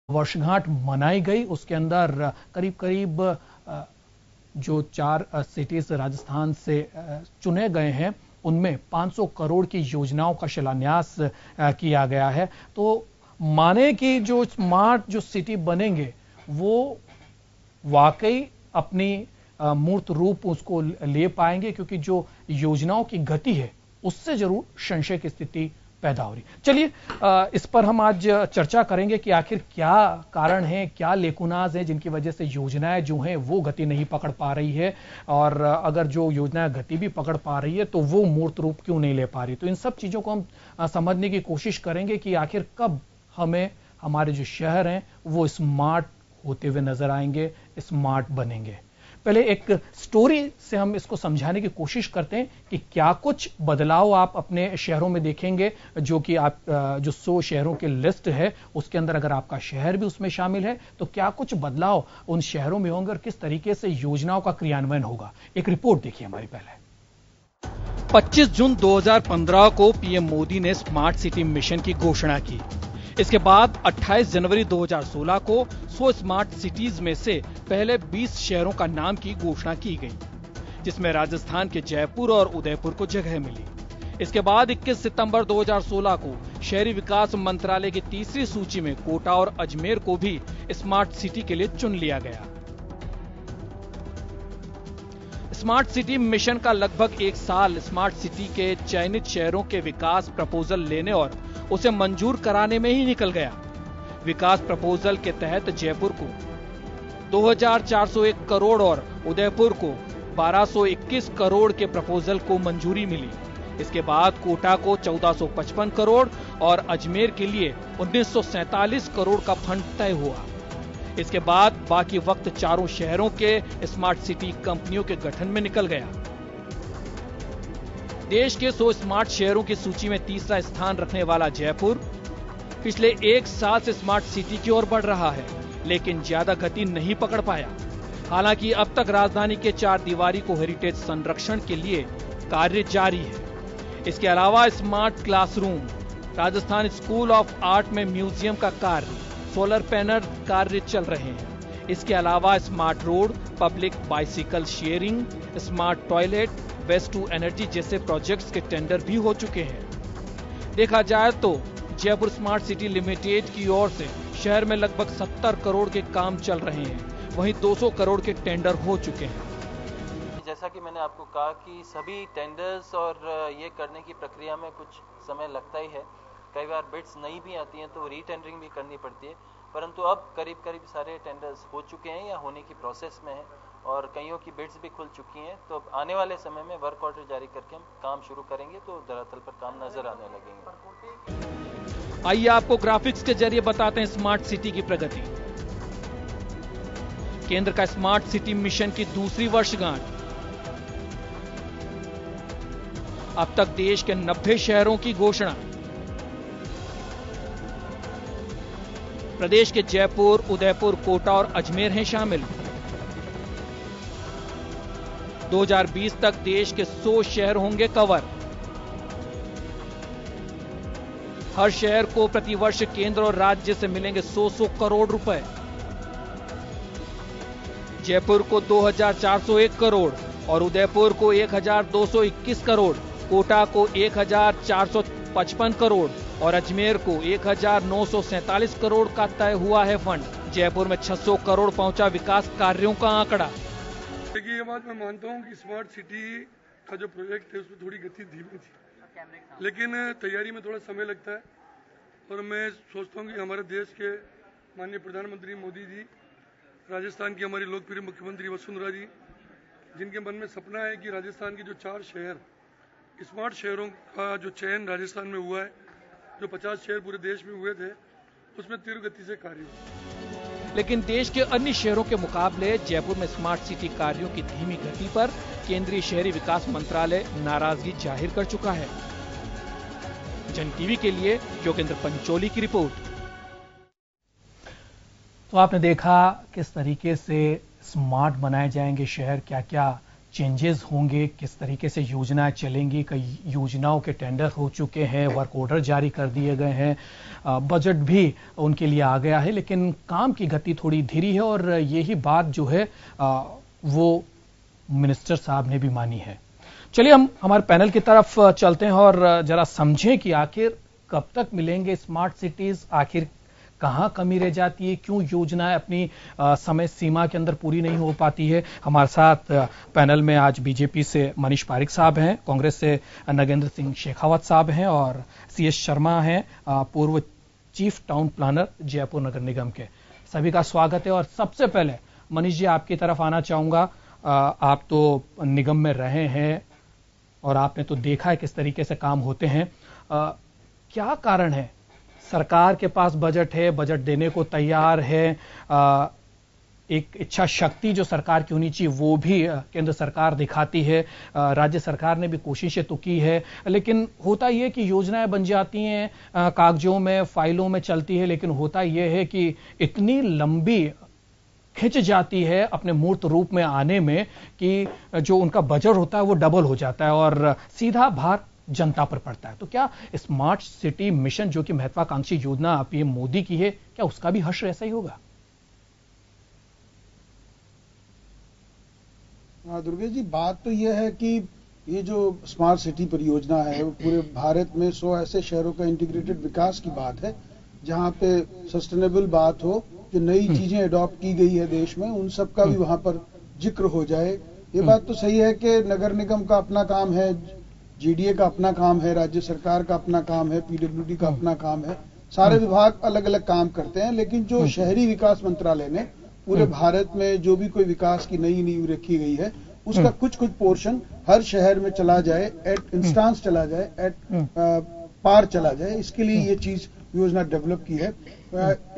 वर्षगांठ मनाई गई। उसके अंदर करीब करीब जो 4 सिटीज राजस्थान से चुने गए हैं उनमें 500 करोड़ की योजनाओं का शिलान्यास किया गया है। तो माने कि जो स्मार्ट जो सिटी बनेंगे वो वाकई अपनी मूर्त रूप उसको ले पाएंगे, क्योंकि जो योजनाओं की गति है उससे जरूर संशय की स्थिति पैदा हो रही। चलिए इस पर हम आज चर्चा करेंगे कि आखिर क्या कारण है, क्या लेकुनाज है जिनकी वजह से योजनाएं जो हैं वो गति नहीं पकड़ पा रही है, और अगर जो योजनाएं गति भी पकड़ पा रही है तो वो मूर्त रूप क्यों नहीं ले पा रही। तो इन सब चीजों को हम समझने की कोशिश करेंगे कि आखिर कब हमें हमारे जो शहर हैं वो स्मार्ट होते हुए नजर आएंगे, स्मार्ट बनेंगे। पहले एक स्टोरी से हम इसको समझाने की कोशिश करते हैं कि क्या कुछ बदलाव आप अपने शहरों में देखेंगे, जो कि आप जो 100 शहरों की लिस्ट है उसके अंदर अगर आपका शहर भी उसमें शामिल है तो क्या कुछ बदलाव उन शहरों में होंगे और किस तरीके से योजनाओं का क्रियान्वयन होगा। एक रिपोर्ट देखिए हमारी। पहले 25 जून 2015 को पीएम मोदी ने स्मार्ट सिटी मिशन की घोषणा की। इसके बाद 28 जनवरी 2016 को 100 स्मार्ट सिटीज में से पहले 20 शहरों का नाम की घोषणा की गई, जिसमें राजस्थान के जयपुर और उदयपुर को जगह मिली। इसके बाद 21 सितंबर 2016 को शहरी विकास मंत्रालय की तीसरी सूची में कोटा और अजमेर को भी स्मार्ट सिटी के लिए चुन लिया गया। स्मार्ट सिटी मिशन का लगभग एक साल स्मार्ट सिटी के चयनित शहरों के विकास प्रपोजल लेने और उसे मंजूर कराने में ही निकल गया। विकास प्रपोजल के तहत जयपुर को 2401 करोड़ और उदयपुर को 1221 करोड़ के प्रपोजल को मंजूरी मिली। इसके बाद कोटा को 1455 करोड़ और अजमेर के लिए 1947 करोड़ का फंड तय हुआ। इसके बाद बाकी वक्त चारों शहरों के स्मार्ट सिटी कंपनियों के गठन में निकल गया। देश के 100 स्मार्ट शहरों की सूची में तीसरा स्थान रखने वाला जयपुर पिछले एक साल से स्मार्ट सिटी की ओर बढ़ रहा है, लेकिन ज्यादा गति नहीं पकड़ पाया। हालांकि अब तक राजधानी के 4 दीवारी को हेरिटेज संरक्षण के लिए कार्य जारी है। इसके अलावा smart classroom, Rajasthan school of art में म्यूजियम का कार्य, सोलर पैनल कार्य चल रहे हैं। इसके अलावा smart road, public bicycle sharing, smart toilet, waste to energy जैसे प्रोजेक्ट्स के टेंडर भी हो चुके हैं। देखा जाए तो जयपुर स्मार्ट सिटी लिमिटेड की ओर से शहर में लगभग 70 करोड़ के काम चल रहे हैं, वहीं 200 करोड़ के टेंडर हो चुके हैं। जैसा कि मैंने आपको कहा कि सभी टेंडर्स और ये करने की प्रक्रिया में कुछ समय लगता ही है। कई बार बिड्स नहीं भी आती हैं तो रीटेंडरिंग भी करनी पड़ती है, परंतु अब करीब करीब सारे टेंडर्स हो चुके हैं या होने की प्रोसेस में है और कईयों की बिड्स भी खुल चुकी हैं। तो आने वाले समय में वर्क ऑर्डर जारी करके हम काम शुरू करेंगे तो धरातल पर काम नजर आने लगेंगे। आइए आपको ग्राफिक्स के जरिए बताते हैं स्मार्ट सिटी की प्रगति। केंद्र का स्मार्ट सिटी मिशन की दूसरी वर्षगांठ। अब तक देश के 90 शहरों की घोषणा। प्रदेश के जयपुर, उदयपुर, कोटा और अजमेर हैं शामिल। 2020 तक देश के 100 शहर होंगे कवर। हर शहर को प्रतिवर्ष केंद्र और राज्य से मिलेंगे 100 करोड़ रुपए। जयपुर को 2401 करोड़ और उदयपुर को 1221 करोड़, कोटा को 1455 करोड़ और अजमेर को 1947 करोड़ का तय हुआ है फंड। जयपुर में 600 करोड़ पहुंचा विकास कार्यों का आंकड़ा। देखिए, ये बात मैं मानता हूँ कि स्मार्ट सिटी का जो प्रोजेक्ट है उसमें थोड़ी गति धीमी थी, लेकिन तैयारी में थोड़ा समय लगता है। और मैं सोचता हूँ कि हमारे देश के माननीय प्रधानमंत्री मोदी जी, राजस्थान की हमारी लोकप्रिय मुख्यमंत्री वसुंधरा जी, जिनके मन में सपना है कि राजस्थान के जो 4 शहर स्मार्ट शहरों का जो चयन राजस्थान में हुआ है, जो 50 शहर पूरे देश में हुए थे, उसमें तीव्र गति से कार्य हुआ। लेकिन देश के अन्य शहरों के मुकाबले जयपुर में स्मार्ट सिटी कार्यों की धीमी गति पर केंद्रीय शहरी विकास मंत्रालय नाराजगी जाहिर कर चुका है। जन टीवी के लिए योगेंद्र पंचोली की रिपोर्ट। तो आपने देखा किस तरीके से स्मार्ट बनाए जाएंगे शहर, क्या क्या चेंजेस होंगे, किस तरीके से योजनाएं चलेंगी। कई योजनाओं के टेंडर हो चुके हैं, वर्क ऑर्डर जारी कर दिए गए हैं, बजट भी उनके लिए आ गया है, लेकिन काम की गति थोड़ी धीरी है और यही बात जो है वो मिनिस्टर साहब ने भी मानी है। चलिए हम हमारे पैनल की तरफ चलते हैं और जरा समझें कि आखिर कब तक मिलेंगे स्मार्ट सिटीज, आखिर कहां कमी रह जाती है, क्यों योजनाएं अपनी समय सीमा के अंदर पूरी नहीं हो पाती है। हमारे साथ पैनल में आज बीजेपी से मनीष पारिक साहब हैं, कांग्रेस से नगेंद्र सिंह शेखावत साहब हैं और CS शर्मा हैं, पूर्व चीफ टाउन प्लानर जयपुर नगर निगम के। सभी का स्वागत है। और सबसे पहले मनीष जी आपकी तरफ आना चाहूंगा। आप तो निगम में रहे हैं और आपने तो देखा है किस तरीके से काम होते हैं। क्या कारण है, सरकार के पास बजट है, बजट देने को तैयार है, एक इच्छा शक्ति जो सरकार की होनी चाहिए वो भी केंद्र सरकार दिखाती है, राज्य सरकार ने भी कोशिशें तो की है, लेकिन होता यह कि योजनाएं बन जाती हैं, कागजों में फाइलों में चलती है, लेकिन होता यह है कि इतनी लंबी खिंच जाती है अपने मूर्त रूप में आने में कि जो उनका बजट होता है वो डबल हो जाता है और सीधा भार जनता पर पड़ता है। तो क्या स्मार्ट सिटी मिशन जो कि महत्वाकांक्षी योजना PM मोदी की है, क्या उसका भी हश्र ऐसा ही होगा? दुर्गेश जी, बात तो यह है कि ये जो स्मार्ट सिटी परियोजना है वो पूरे भारत में 100 ऐसे शहरों का इंटीग्रेटेड विकास की बात है जहां पे सस्टेनेबल बात हो, जो नई चीजें अडॉप्ट की गई है देश में उन सब का भी वहां पर जिक्र हो जाए। ये बात तो सही है कि नगर निगम का अपना काम है, GDA का अपना काम है, राज्य सरकार का अपना काम है, PWD का अपना काम है, सारे विभाग अलग अलग काम करते हैं। लेकिन जो शहरी विकास मंत्रालय ने पूरे भारत में जो भी कोई विकास की नई नींव रखी गई है उसका कुछ कुछ पोर्शन हर शहर में चला जाए, एट इंस्टांस चला जाए, एट पार चला जाए, इसके लिए ये चीज योजना डेवलप की है।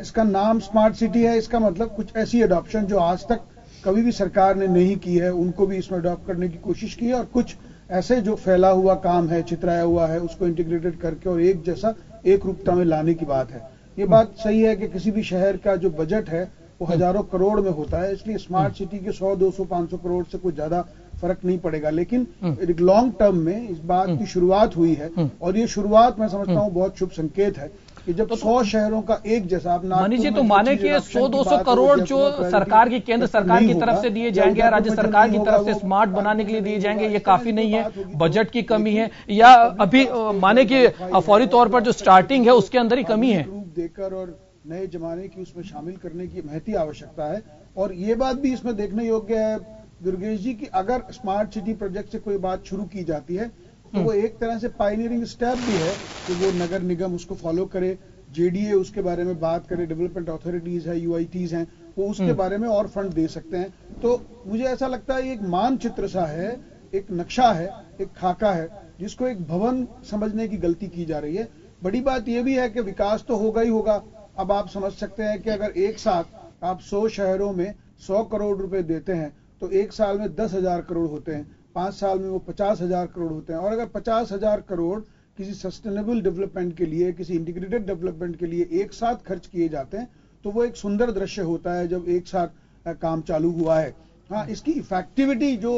इसका नाम स्मार्ट सिटी है, इसका मतलब कुछ ऐसी अडॉप्शन जो आज तक कभी भी सरकार ने नहीं की है उनको भी इसमें अडॉप्ट करने की कोशिश की है, और कुछ ऐसे जो फैला हुआ काम है, चित्राया हुआ है, उसको इंटीग्रेटेड करके और एक जैसा एक रूपता में लाने की बात है। ये बात सही है कि किसी भी शहर का जो बजट है वो हजारों करोड़ में होता है, इसलिए स्मार्ट सिटी के 100, 200, 500 करोड़ से कुछ ज्यादा फर्क नहीं पड़ेगा। लेकिन एक लॉन्ग टर्म में इस बात की शुरुआत हुई है और ये शुरुआत मैं समझता हूँ बहुत शुभ संकेत है कि जब 100 शहरों का एक जैसा आप मनीष जी तो माने कि 100-200 करोड़ जो सरकार की, केंद्र सरकार की तरफ से दिए जाएंगे, राज्य सरकार की तरफ से स्मार्ट बनाने के लिए दिए जाएंगे, ये काफी नहीं है, बजट की कमी है, या अभी माने कि फौरी तौर पर जो स्टार्टिंग है उसके अंदर ही कमी है? रूप देकर और नए जमाने की उसमें शामिल करने की महती आवश्यकता है। और ये बात भी इसमें देखने योग्य है दुर्गेश जी कि अगर स्मार्ट सिटी प्रोजेक्ट से कोई बात शुरू की जाती है तो वो एक तरह से पायनियरिंग स्टेप भी है कि वो नगर निगम उसको फॉलो करे, JDA उसके बारे में बात करे, डेवलपमेंट अथॉरिटीज है, UITs हैं, वो उसके बारे में और फंड दे सकते हैं। तो मुझे ऐसा लगता है एक मानचित्र सा है, एक नक्शा है, एक खाका है जिसको एक भवन समझने की गलती की जा रही है। बड़ी बात यह भी है कि विकास तो होगा ही होगा। अब आप समझ सकते हैं कि अगर एक साथ आप 100 शहरों में 100 करोड़ रुपए देते हैं तो एक साल में 10,000 करोड़ होते हैं, 5 साल में वो 50,000 करोड़ होते हैं। और अगर 50,000 करोड़ किसी सस्टेनेबल डेवलपमेंट के लिए, किसी इंटीग्रेटेड डेवलपमेंट के लिए एक साथ खर्च किए जाते हैं तो वो एक सुंदर दृश्य होता है जब एक साथ काम चालू हुआ है। हाँ, इसकी इफेक्टिविटी जो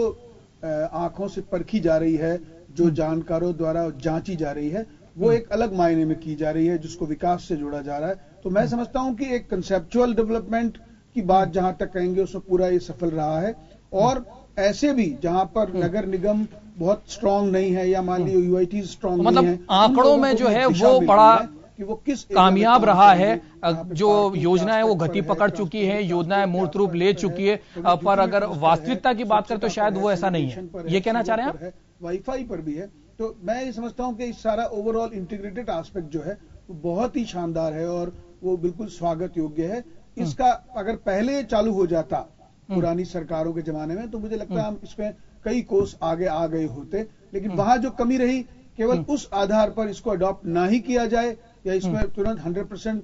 आंखों से परखी जा रही है, जो जानकारों द्वारा जांची जा रही है, वो एक अलग मायने में की जा रही है जिसको विकास से जोड़ा जा रहा है। तो मैं समझता हूं कि एक कंसेप्चुअल डेवलपमेंट की बात जहां तक कहेंगे उसमें पूरा ये सफल रहा है। और ऐसे भी जहां पर नगर निगम बहुत स्ट्रांग नहीं है या मान लीजिए UIT स्ट्रांग नहीं है, आंकड़ों में जो है वो बड़ा कि वो किस कामयाब रहा है, जो योजना है वो गति पकड़ चुकी है, योजनाएं मूर्त रूप ले चुकी है, पर अगर वास्तविकता की बात करें तो शायद वो ऐसा नहीं है। ये कहना चाह रहे हैं आप? वाईफाई पर भी है। तो मैं ये समझता हूं कि इस सारा ओवरऑल इंटीग्रेटेड एस्पेक्ट जो है वो बहुत ही शानदार है और वो बिल्कुल स्वागत योग्य है। इसका अगर पहले चालू हो जाता पुरानी सरकारों के जमाने में तो मुझे लगता है हम इसमें कई कोस आगे आ गए होते। लेकिन वहां जो कमी रही केवल उस आधार पर इसको अडॉप्ट ना ही किया जाए या इसमें तुरंत 100%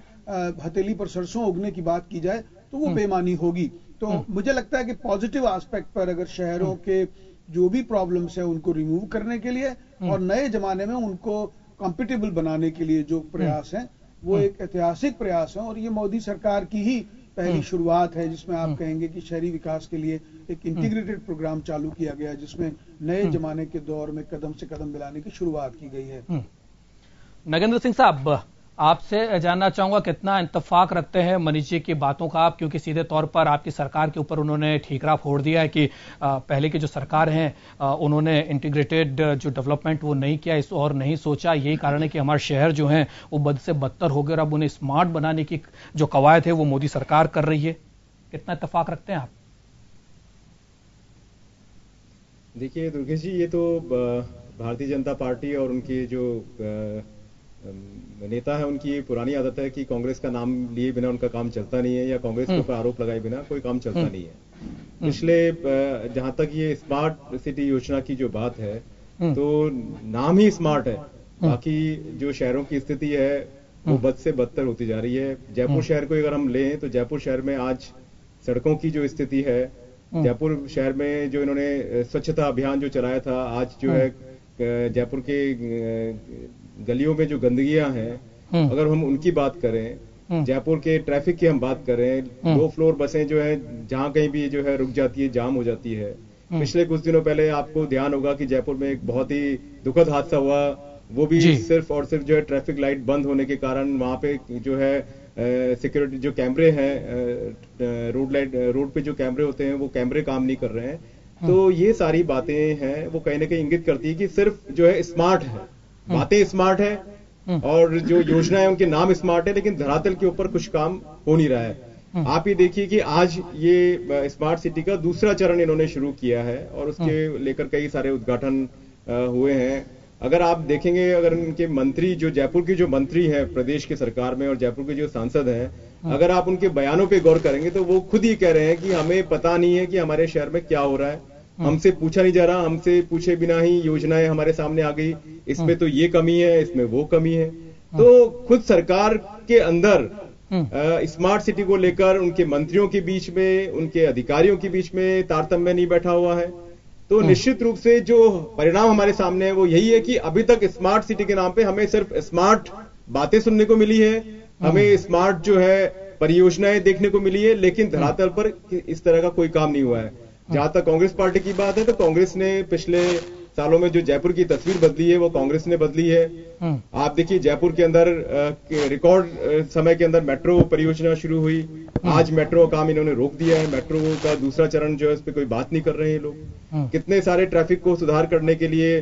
हथेली पर सरसों उगने की बात की जाए तो वो बेमानी होगी। तो मुझे लगता है कि पॉजिटिव एस्पेक्ट पर अगर शहरों के जो भी प्रॉब्लम्स है उनको रिमूव करने के लिए और नए जमाने में उनको कॉम्पिटेबल बनाने के लिए जो प्रयास हैं वो एक ऐतिहासिक प्रयास है और ये मोदी सरकार की ही पहली शुरुआत है जिसमें आप कहेंगे कि शहरी विकास के लिए एक इंटीग्रेटेड प्रोग्राम चालू किया गया है, जिसमें नए जमाने के दौर में कदम से कदम मिलाने की शुरुआत की गई है। नगेंद्र सिंह साहब, आपसे जानना चाहूंगा कितना इत्तेफाक रखते हैं मनीष जी की बातों का आप, क्योंकि सीधे तौर पर आपकी सरकार के ऊपर उन्होंने ठीकरा फोड़ दिया है कि पहले की जो सरकार है उन्होंने इंटीग्रेटेड जो डेवलपमेंट वो नहीं किया इस और नहीं सोचा, यही कारण है कि हमारे शहर जो हैं वो बद से बदतर हो गए और अब उन्हें स्मार्ट बनाने की जो कवायद है वो मोदी सरकार कर रही है। कितना इत्तेफाक रखते हैं आप? देखिए दुर्गेश जी, ये तो भारतीय जनता पार्टी और उनके जो नेता है उनकी पुरानी आदत है कि कांग्रेस का नाम लिए बिना उनका काम चलता नहीं है, या कांग्रेस के ऊपर आरोप लगाए बिना कोई काम चलता नहीं है। पिछले जहां तक ये स्मार्ट सिटी योजना की जो बात है, तो नाम ही स्मार्ट है, बाकी जो शहरों की स्थिति है वो बद से बदतर होती जा रही है। जयपुर शहर को अगर हम लें तो जयपुर शहर में आज सड़कों की जो स्थिति है, जयपुर शहर में जो इन्होंने स्वच्छता अभियान जो चलाया था, आज जो है जयपुर के गलियों में जो गंदगियां हैं, अगर हम उनकी बात करें, जयपुर के ट्रैफिक की हम बात करें, 2 फ्लोर बसें जो है जहां कहीं भी जो है रुक जाती है, जाम हो जाती है। पिछले कुछ दिनों पहले आपको ध्यान होगा कि जयपुर में एक बहुत ही दुखद हादसा हुआ, वो भी सिर्फ और सिर्फ जो है ट्रैफिक लाइट बंद होने के कारण वहां पे जो है सिक्योरिटी जो कैमरे हैं, रोड पे जो कैमरे होते हैं वो कैमरे काम नहीं कर रहे हैं। तो ये सारी बातें हैं वो कहीं ना कहीं इंगित करती है कि सिर्फ जो है स्मार्ट है, बातें स्मार्ट है और जो योजना है उनके नाम स्मार्ट है, लेकिन धरातल के ऊपर कुछ काम हो नहीं रहा है। आप ये देखिए कि आज ये स्मार्ट सिटी का दूसरा चरण इन्होंने शुरू किया है और उसके लेकर कई सारे उद्घाटन हुए हैं। अगर आप देखेंगे, अगर इनके मंत्री जो जयपुर के जो मंत्री हैं प्रदेश की सरकार में और जयपुर के जो सांसद हैं, अगर आप उनके बयानों पे गौर करेंगे तो वो खुद ही कह रहे हैं कि हमें पता नहीं है कि हमारे शहर में क्या हो रहा है, हमसे पूछा नहीं जा रहा, हमसे पूछे बिना ही योजनाएं हमारे सामने आ गई, इसमें तो ये कमी है, इसमें वो कमी है। तो खुद सरकार के अंदर स्मार्ट सिटी को लेकर उनके मंत्रियों के बीच में, उनके अधिकारियों के बीच में तारतम्य नहीं बैठा हुआ है। तो निश्चित रूप से जो परिणाम हमारे सामने है वो यही है कि अभी तक स्मार्ट सिटी के नाम पे हमें सिर्फ स्मार्ट बातें सुनने को मिली है, हमें स्मार्ट जो है परियोजनाएं देखने को मिली है, लेकिन धरातल पर इस तरह का कोई काम नहीं हुआ है। जहां तक कांग्रेस पार्टी की बात है तो कांग्रेस ने पिछले सालों में जो जयपुर की तस्वीर बदली है वो कांग्रेस ने बदली है। आप देखिए जयपुर के अंदर रिकॉर्ड समय के अंदर मेट्रो परियोजना शुरू हुई, आज मेट्रो काम इन्होंने रोक दिया है, मेट्रो का दूसरा चरण जो है उस पर कोई बात नहीं कर रहे हैं लोग। कितने सारे ट्रैफिक को सुधार करने के लिए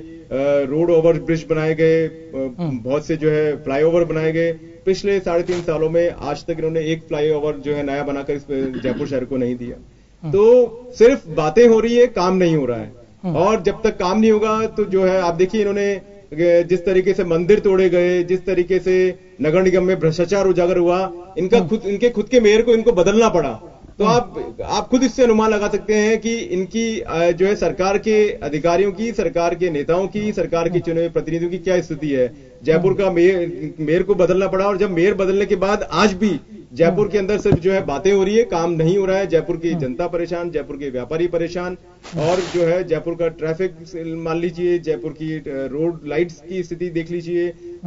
रोड ओवर ब्रिज बनाए गए, बहुत से जो है फ्लाईओवर बनाए गए। पिछले 3.5 सालों में आज तक इन्होंने एक फ्लाईओवर जो है नया बनाकर इस जयपुर शहर को नहीं दिया। तो सिर्फ बातें हो रही है, काम नहीं हो रहा है। और जब तक काम नहीं होगा तो जो है आप देखिए इन्होंने जिस तरीके से मंदिर तोड़े गए, जिस तरीके से नगर निगम में भ्रष्टाचार उजागर हुआ, इनके खुद के मेयर को इनको बदलना पड़ा। तो आप खुद इससे अनुमान लगा सकते हैं कि इनकी जो है सरकार के अधिकारियों की, सरकार के नेताओं की, सरकार के चुने हुए प्रतिनिधियों की क्या स्थिति है। जयपुर का मेयर को बदलना पड़ा और जब मेयर बदलने के बाद आज भी जयपुर के अंदर सिर्फ जो है बातें हो रही है, काम नहीं हो रहा है। जयपुर की जनता परेशान, जयपुर के व्यापारी परेशान, और जो है जयपुर का ट्रैफिक मान लीजिए, जयपुर की रोड लाइट्स की स्थिति देख लीजिए।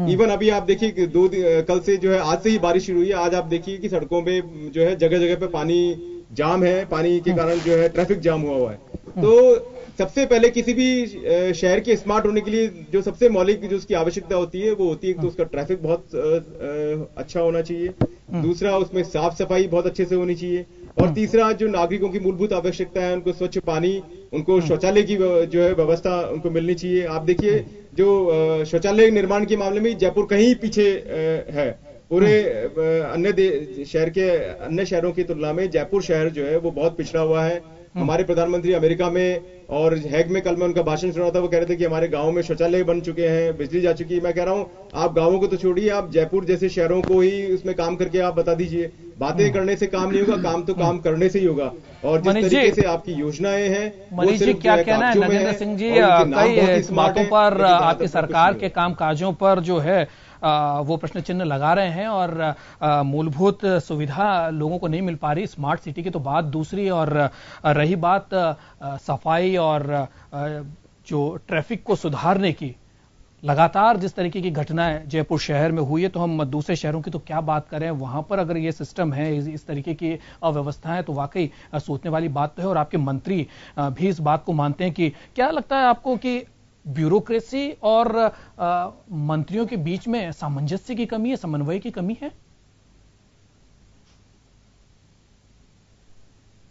इवन अभी आप देखिए कि कल से जो है आज से ही बारिश शुरू हुई है, आज आप देखिए कि सड़कों में जो है जगह जगह पे पानी जाम है, पानी के कारण जो है ट्रैफिक जाम हुआ है। तो सबसे पहले किसी भी शहर के स्मार्ट होने के लिए जो सबसे मौलिक जो उसकी आवश्यकता होती है वो होती है तो उसका ट्रैफिक बहुत अच्छा होना चाहिए, दूसरा उसमें साफ सफाई बहुत अच्छे से होनी चाहिए, और तीसरा जो नागरिकों की मूलभूत आवश्यकता है, उनको स्वच्छ पानी, उनको शौचालय की जो है व्यवस्था उनको मिलनी चाहिए। आप देखिए जो शौचालय निर्माण के मामले में जयपुर कहीं पीछे है, पूरे अन्य शहरों की तुलना में जयपुर शहर जो है वो बहुत पिछड़ा हुआ है। हमारे प्रधानमंत्री अमेरिका में और हैग में कल मैं उनका भाषण सुना था, वो कह रहे थे कि हमारे गांव में शौचालय बन चुके हैं, बिजली जा चुकी है। मैं कह रहा हूं आप गांवों को तो छोड़िए, आप जयपुर जैसे शहरों को ही उसमें काम करके आप बता दीजिए। बातें करने से काम नहीं होगा, काम तो काम करने से ही होगा। और जिस तरीके से आपकी योजनाएं हैं, मनीष जी क्या कहना है? नगेंद्र सिंह जी, कई बातों पर आपकी सरकार के काम काजों पर जो है वो प्रश्न चिन्ह लगा रहे हैं और मूलभूत सुविधा लोगों को नहीं मिल पा रही। स्मार्ट सिटी की तो बात दूसरी, और रही बात सफाई और जो ट्रैफिक को सुधारने की, लगातार जिस तरीके की घटनाएं जयपुर शहर में हुई है, तो हम दूसरे शहरों की तो क्या बात करें, वहां पर अगर ये सिस्टम है, इस तरीके की अव्यवस्थाएं, तो वाकई सोचने वाली बात तो है। और आपके मंत्री भी इस बात को मानते हैं कि क्या लगता है आपको कि ब्यूरोक्रेसी और मंत्रियों के बीच में सामंजस्य की कमी है, समन्वय की कमी है?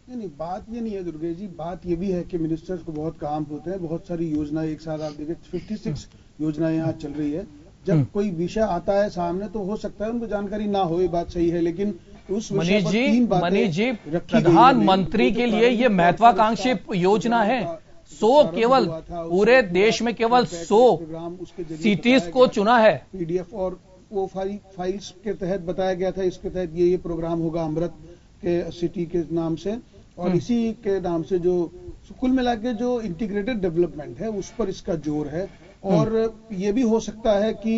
नहीं, बात ये नहीं है दुर्गेश जी, बात ये भी है कि मिनिस्टर्स को बहुत काम होते हैं, बहुत सारी योजनाएं एक साथ आप देखें 56 योजनाएं यहाँ चल रही है। जब कोई विषय आता है सामने तो हो सकता है उनको जानकारी ना हो, ये बात सही है, लेकिन उस विषय पर 3 बातें मनीष जी, प्रधानमंत्री के लिए ये महत्वाकांक्षी योजना है। 100 केवल पूरे देश में केवल 100 सिटीज को चुना है। PDF और वो फाइल्स के तहत बताया गया था, इसके तहत ये प्रोग्राम होगा अमृत के सिटी के नाम से, और इसी के नाम से जो कुल मिला के जो इंटीग्रेटेड डेवलपमेंट है उस पर इसका जोर है। और ये भी हो सकता है कि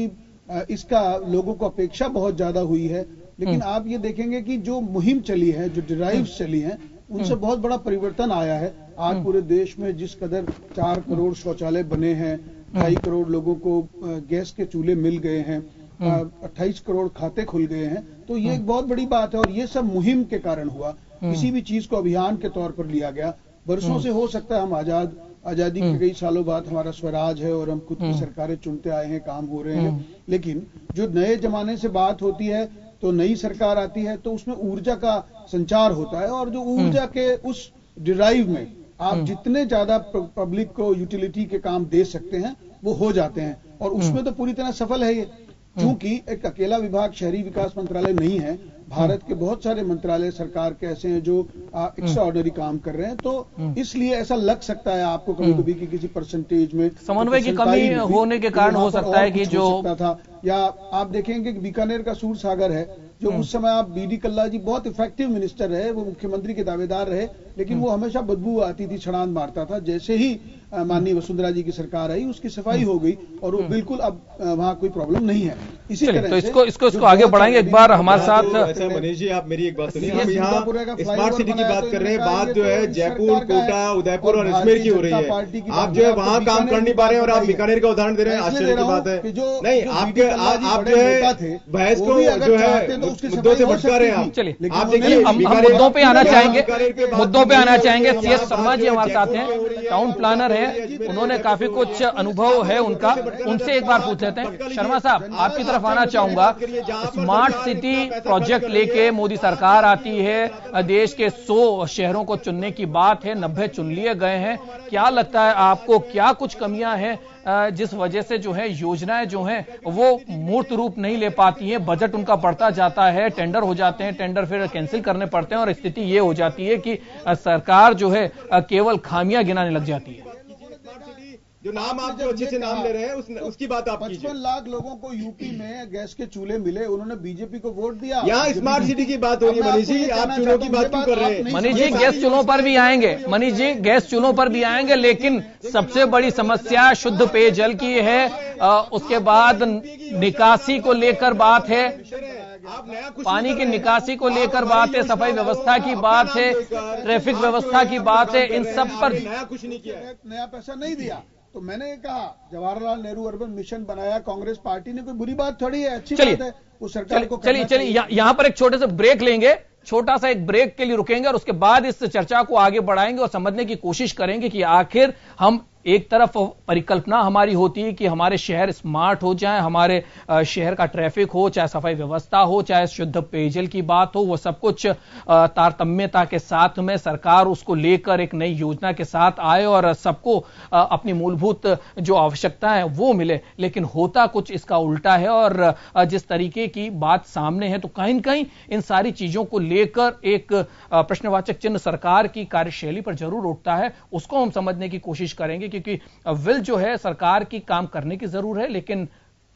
इसका लोगों को अपेक्षा बहुत ज्यादा हुई है, लेकिन आप ये देखेंगे कि जो मुहिम चली है, जो ड्राइव्स चली हैं, उनसे बहुत बड़ा परिवर्तन आया है। आज पूरे देश में जिस कदर 4 करोड़ शौचालय बने हैं, 2.5 करोड़ लोगों को गैस के चूल्हे मिल गए हैं, 28 करोड़ खाते खुल गए हैं, तो ये एक बहुत बड़ी बात है। और ये सब मुहिम के कारण हुआ, किसी भी चीज को अभियान के तौर पर लिया गया। बरसों से हो सकता है हम आजादी के कई सालों बाद हमारा स्वराज है और हम खुद की सरकारें चुनते आए हैं, काम हो रहे हैं, लेकिन जो नए जमाने से बात होती है तो नई सरकार आती है तो उसमें ऊर्जा का संचार होता है, और जो ऊर्जा के उस ड्राइव में आप जितने ज्यादा पब्लिक को यूटिलिटी के काम दे सकते हैं वो हो जाते हैं, और उसमें तो पूरी तरह सफल है ये। क्योंकि एक अकेला विभाग शहरी विकास मंत्रालय नहीं है, भारत के बहुत सारे मंत्रालय सरकार के ऐसे हैं जो एक्स्ट्राऑर्डिनरी काम कर रहे हैं, तो इसलिए ऐसा लग सकता है आपको कभी-कभी कि किसी परसेंटेज में समन्वय की कमी होने के कारण हो सकता है कि जो था। या आप देखेंगे कि बीकानेर का सूर सागर है, जो उस समय आप BD कल्ला जी बहुत इफेक्टिव मिनिस्टर रहे, वो मुख्यमंत्री के दावेदार रहे, लेकिन वो हमेशा बदबू आती थी, छड़ांद मारता था। जैसे ही माननीय वसुंधरा जी की सरकार आई, उसकी सफाई हो गई और वो बिल्कुल अब वहाँ कोई प्रॉब्लम नहीं है। इसी तरह तो इसको आगे बढ़ाएंगे। एक बार हमारे साथ मनीष जी, आप मेरी एक बात सुनिए, हम यहाँ स्मार्ट सिटी की बात कर रहे हैं, बात जो है जयपुर, कोटा, उदयपुर और अजमेर की हो रही है। आप जो है वहाँ काम कर नहीं पा रहे हैं और आप बीकानेर का उदाहरण दे रहे हैं, आश्चर्य की बात है। नहीं, आप जो है बहस को जो है मुद्दों से भटका रहे हैं आप। चलिए आप देखिए, हम मुद्दों पे आना चाहेंगे, मुद्दों पे आना चाहेंगे। CS शर्मा जी हमारे साथ हैं, टाउन प्लानर है, उन्होंने काफी कुछ अनुभव है उनका, उनसे एक बार पूछ लेते हैं। शर्मा साहब, आपकी तरफ आना चाहूंगा। स्मार्ट सिटी प्रोजेक्ट लेके मोदी सरकार आती है, देश के 100 शहरों को चुनने की बात है, 90 चुन लिए गए हैं। क्या लगता है आपको, क्या कुछ कमियां हैं जिस वजह से जो है योजनाएं जो हैं वो मूर्त रूप नहीं ले पाती हैं, बजट उनका बढ़ता जाता है, टेंडर हो जाते हैं, टेंडर फिर कैंसिल करने पड़ते हैं और स्थिति ये हो जाती है कि सरकार जो है केवल खामियां गिनाने लग जाती है? जो नाम आप जो अच्छे से नाम ले रहे हैं उसकी बात आप कीजिए। 55 लाख लोगों को यूपी में गैस के चूल्हे मिले, उन्होंने बीजेपी को वोट दिया। यहाँ स्मार्ट सिटी की बात हो रही है मनीष जी, आप चूल्हों की बात क्यों कर रहे हैं? मनीष जी, गैस चूल्हों पर भी आएंगे, मनीष जी गैस चूल्हों पर भी आएंगे, लेकिन सबसे बड़ी समस्या शुद्ध पेयजल की है। उसके बाद निकासी को लेकर बात है, पानी की निकासी को लेकर बात है, सफाई व्यवस्था की बात है, ट्रैफिक व्यवस्था की बात है, इन सब पर नया कुछ नहीं किया, नया पैसा नहीं दिया। तो मैंने कहा जवाहरलाल नेहरू अर्बन मिशन बनाया कांग्रेस पार्टी ने, कोई बुरी बात थोड़ी है, अच्छी बात है। उस सरकार को चलिए यहां पर एक छोटे से ब्रेक लेंगे, छोटा सा एक ब्रेक के लिए रुकेंगे और उसके बाद इस चर्चा को आगे बढ़ाएंगे और समझने की कोशिश करेंगे कि आखिर हम एक तरफ परिकल्पना हमारी होती है कि हमारे शहर स्मार्ट हो जाएं, हमारे शहर का ट्रैफिक हो, चाहे सफाई व्यवस्था हो, चाहे शुद्ध पेयजल की बात हो, वो सब कुछ तारतम्यता के साथ में सरकार उसको लेकर एक नई योजना के साथ आए और सबको अपनी मूलभूत जो आवश्यकता है वो मिले। लेकिन होता कुछ इसका उल्टा है और जिस तरीके की बात सामने है तो कहीं न कहीं इन सारी चीजों को लेकर एक प्रश्नवाचक चिन्ह सरकार की कार्यशैली पर जरूर उठता है। उसको हम समझने की कोशिश करेंगे क्योंकि विल जो है सरकार की काम करने की जरूर है, लेकिन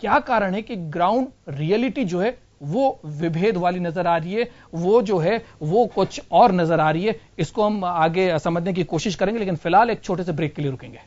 क्या कारण है कि ग्राउंड रियलिटी जो है वो विभेद वाली नजर आ रही है, वो जो है वो कुछ और नजर आ रही है। इसको हम आगे समझने की कोशिश करेंगे, लेकिन फिलहाल एक छोटे से ब्रेक के लिए रुकेंगे।